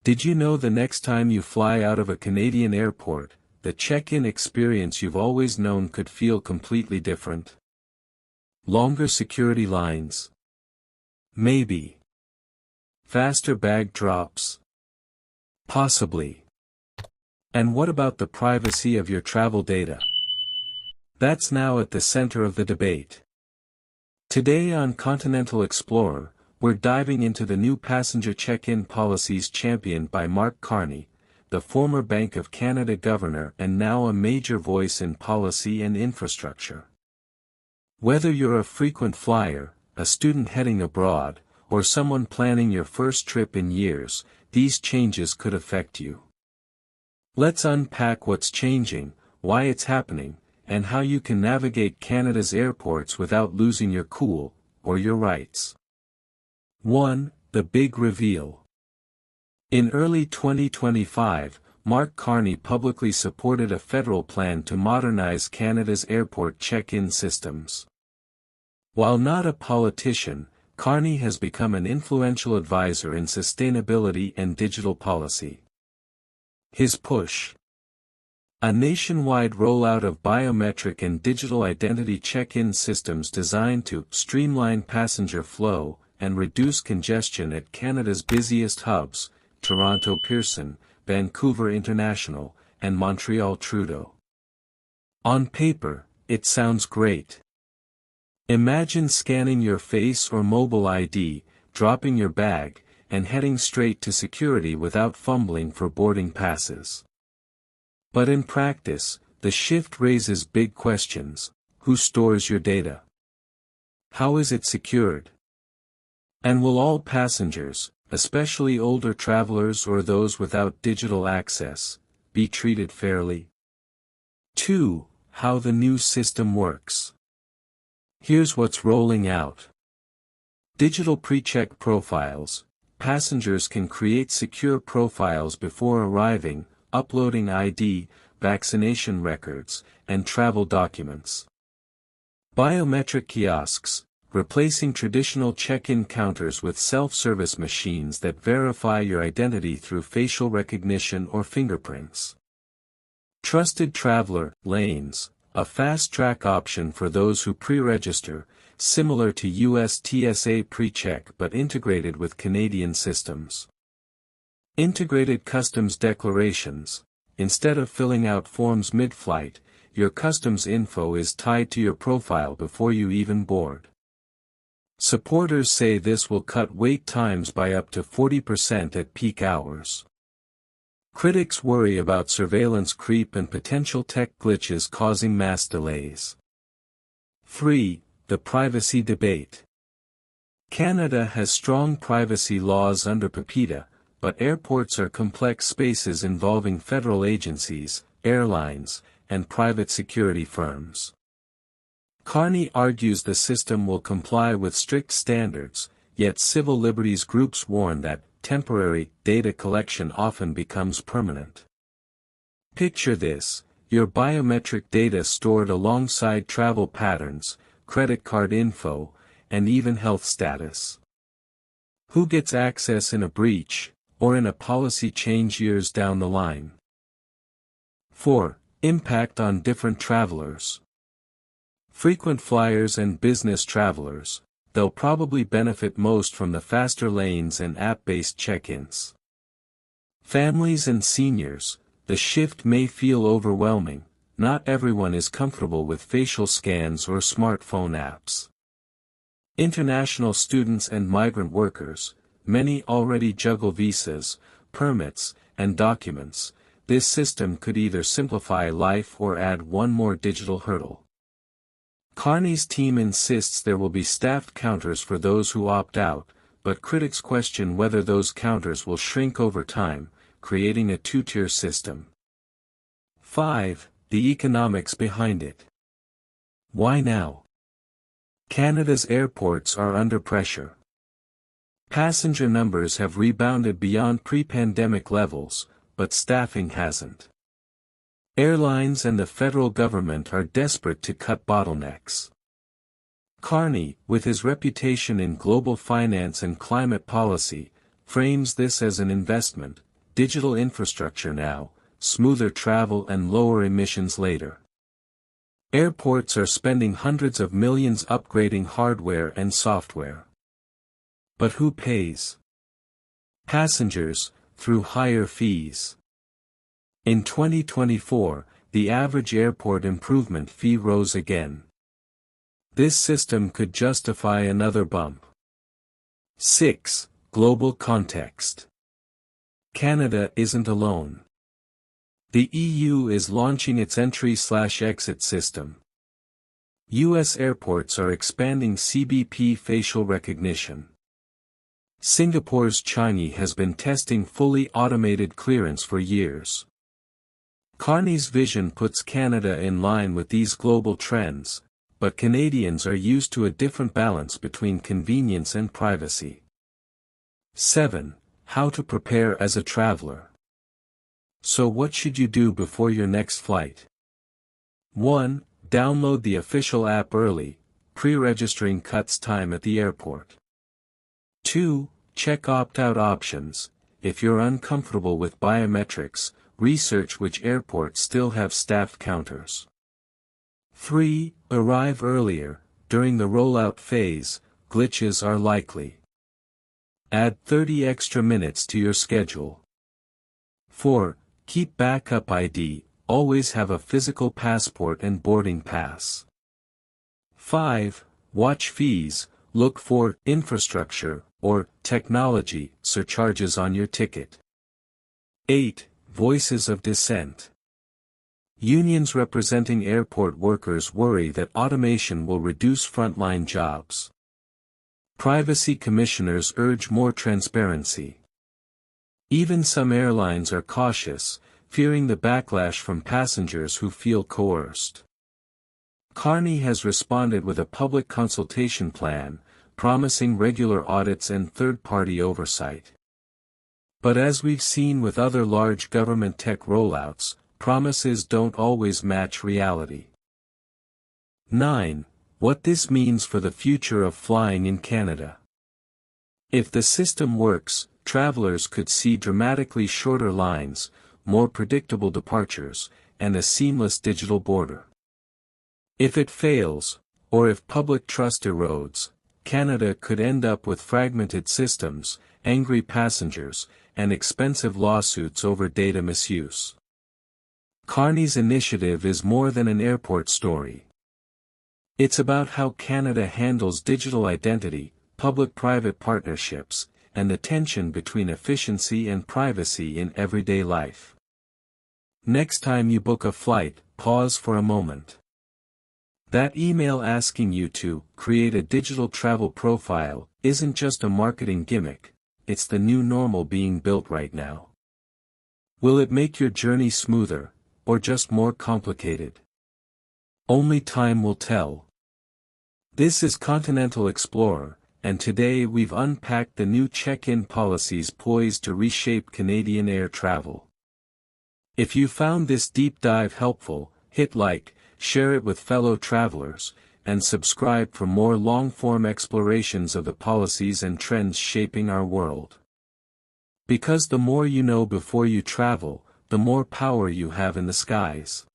Did you know the next time you fly out of a Canadian airport, the check-in experience you've always known could feel completely different? Longer security lines? Maybe. Faster bag drops? Possibly. And what about the privacy of your travel data? That's now at the center of the debate. Today on Continental Explorer, we're diving into the new passenger check-in policies championed by Mark Carney, the former Bank of Canada governor and now a major voice in policy and infrastructure. Whether you're a frequent flyer, a student heading abroad, or someone planning your first trip in years, these changes could affect you. Let's unpack what's changing, why it's happening, and how you can navigate Canada's airports without losing your cool, or your rights. 1. The big reveal. In early 2025, Mark Carney publicly supported a federal plan to modernize Canada's airport check-in systems. While not a politician, Carney has become an influential advisor in sustainability and digital policy. His push. A nationwide rollout of biometric and digital identity check-in systems designed to streamline passenger flow and reduce congestion at Canada's busiest hubs, Toronto Pearson, Vancouver International, and Montreal Trudeau. On paper, it sounds great. Imagine scanning your face or mobile ID, dropping your bag, and heading straight to security without fumbling for boarding passes. But in practice, the shift raises big questions. Who stores your data? How is it secured? And will all passengers, especially older travelers or those without digital access, be treated fairly? 2. How the new system works. Here's what's rolling out. Digital pre-check profiles. Passengers can create secure profiles before arriving, uploading ID, vaccination records, and travel documents. Biometric kiosks. Replacing traditional check-in counters with self-service machines that verify your identity through facial recognition or fingerprints. Trusted Traveler lanes, a fast-track option for those who pre-register, similar to US TSA pre-check but integrated with Canadian systems. Integrated customs declarations. Instead of filling out forms mid-flight, your customs info is tied to your profile before you even board. Supporters say this will cut wait times by up to 40% at peak hours. Critics worry about surveillance creep and potential tech glitches causing mass delays. 3. The privacy debate. Canada has strong privacy laws under PIPEDA, but airports are complex spaces involving federal agencies, airlines, and private security firms. Carney argues the system will comply with strict standards, yet civil liberties groups warn that temporary data collection often becomes permanent. Picture this: your biometric data stored alongside travel patterns, credit card info, and even health status. Who gets access in a breach, or in a policy change years down the line? 4. Impact on different travelers. Frequent flyers and business travelers, they'll probably benefit most from the faster lanes and app-based check-ins. Families and seniors, the shift may feel overwhelming. Not everyone is comfortable with facial scans or smartphone apps. International students and migrant workers, many already juggle visas, permits, and documents. This system could either simplify life or add one more digital hurdle. Carney's team insists there will be staffed counters for those who opt out, but critics question whether those counters will shrink over time, creating a two-tier system. 5. The economics behind it. Why now? Canada's airports are under pressure. Passenger numbers have rebounded beyond pre-pandemic levels, but staffing hasn't. Airlines and the federal government are desperate to cut bottlenecks. Carney, with his reputation in global finance and climate policy, frames this as an investment, digital infrastructure now, smoother travel and lower emissions later. Airports are spending hundreds of millions upgrading hardware and software. But who pays? Passengers, through higher fees. In 2024, the average airport improvement fee rose again. This system could justify another bump. 6. Global context. Canada isn't alone. The EU is launching its entry/exit system. US airports are expanding CBP facial recognition. Singapore's Changi has been testing fully automated clearance for years. Carney's vision puts Canada in line with these global trends, but Canadians are used to a different balance between convenience and privacy. 7. How to prepare as a traveler. So what should you do before your next flight? 1. Download the official app early, pre-registering cuts time at the airport. 2. Check opt-out options. If you're uncomfortable with biometrics, research which airports still have staffed counters. 3. Arrive earlier. During the rollout phase, glitches are likely. Add 30 extra minutes to your schedule. 4. Keep backup ID. Always have a physical passport and boarding pass. 5. Watch fees. Look for infrastructure or technology surcharges on your ticket. 8. Voices of dissent. Unions representing airport workers worry that automation will reduce frontline jobs. Privacy commissioners urge more transparency. Even some airlines are cautious, fearing the backlash from passengers who feel coerced. Carney has responded with a public consultation plan, promising regular audits and third-party oversight. But as we've seen with other large government tech rollouts, promises don't always match reality. 9. What this means for the future of flying in Canada. If the system works, travelers could see dramatically shorter lines, more predictable departures, and a seamless digital border. If it fails, or if public trust erodes, Canada could end up with fragmented systems, angry passengers, and expensive lawsuits over data misuse. Carney's initiative is more than an airport story. It's about how Canada handles digital identity, public-private partnerships, and the tension between efficiency and privacy in everyday life. Next time you book a flight, pause for a moment. That email asking you to create a digital travel profile isn't just a marketing gimmick, it's the new normal being built right now. Will it make your journey smoother, or just more complicated? Only time will tell. This is Continental Explorer, and today we've unpacked the new check-in policies poised to reshape Canadian air travel. If you found this deep dive helpful, hit like, share it with fellow travelers, and subscribe for more long-form explorations of the policies and trends shaping our world. Because the more you know before you travel, the more power you have in the skies.